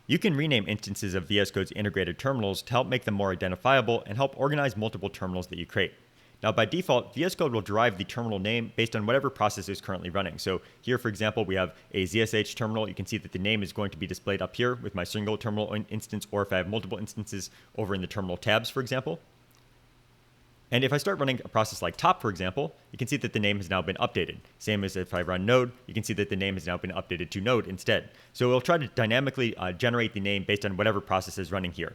You can rename instances of VS Code's integrated terminals to help make them more identifiable and help organize multiple terminals that you create. Now, by default, VS Code will derive the terminal name based on whatever process is currently running. So here, for example, we have a ZSH terminal. You can see that the name is going to be displayed up here with my single terminal instance, or if I have multiple instances over in the terminal tabs, for example. And if I start running a process like top, for example, you can see that the name has now been updated. Same as if I run node, you can see that the name has now been updated to node instead. So it'll try to dynamically generate the name based on whatever process is running here.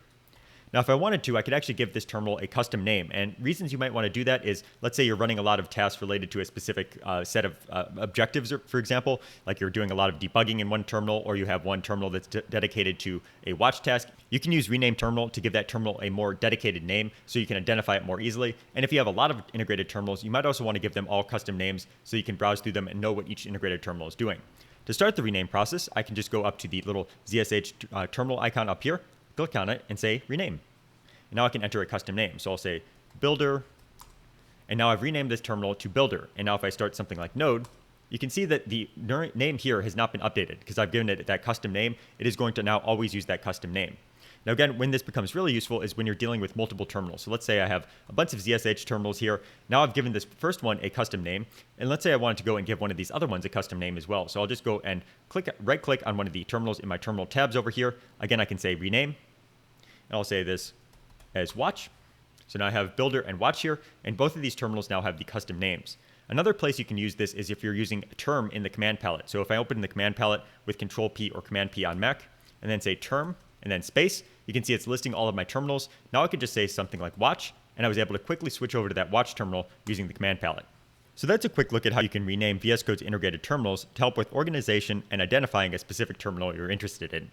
Now, if I wanted to, I could actually give this terminal a custom name. And reasons you might want to do that is, let's say you're running a lot of tasks related to a specific set of objectives, for example, like you're doing a lot of debugging in one terminal, or you have one terminal that's dedicated to a watch task. You can use rename terminal to give that terminal a more dedicated name so you can identify it more easily. And if you have a lot of integrated terminals, you might also want to give them all custom names so you can browse through them and know what each integrated terminal is doing. To start the rename process, I can just go up to the little ZSH terminal icon up here, click on it, and say rename. And now I can enter a custom name. So I'll say builder, and now I've renamed this terminal to builder. And now if I start something like node, you can see that the name here has not been updated because I've given it that custom name. It is going to now always use that custom name. Now again, when this becomes really useful is when you're dealing with multiple terminals. So let's say I have a bunch of ZSH terminals here. Now I've given this first one a custom name. And let's say I wanted to go and give one of these other ones a custom name as well. So I'll just go and right click on one of the terminals in my terminal tabs over here. Again, I can say rename, and I'll say this as watch. So now I have builder and watch here, and both of these terminals now have the custom names. Another place you can use this is if you're using term in the command palette. So if I open the command palette with Control P or Command P on Mac, and then say term, and then space, you can see it's listing all of my terminals. Now I could just say something like watch, and I was able to quickly switch over to that watch terminal using the command palette. So that's a quick look at how you can rename VS Code's integrated terminals to help with organization and identifying a specific terminal you're interested in.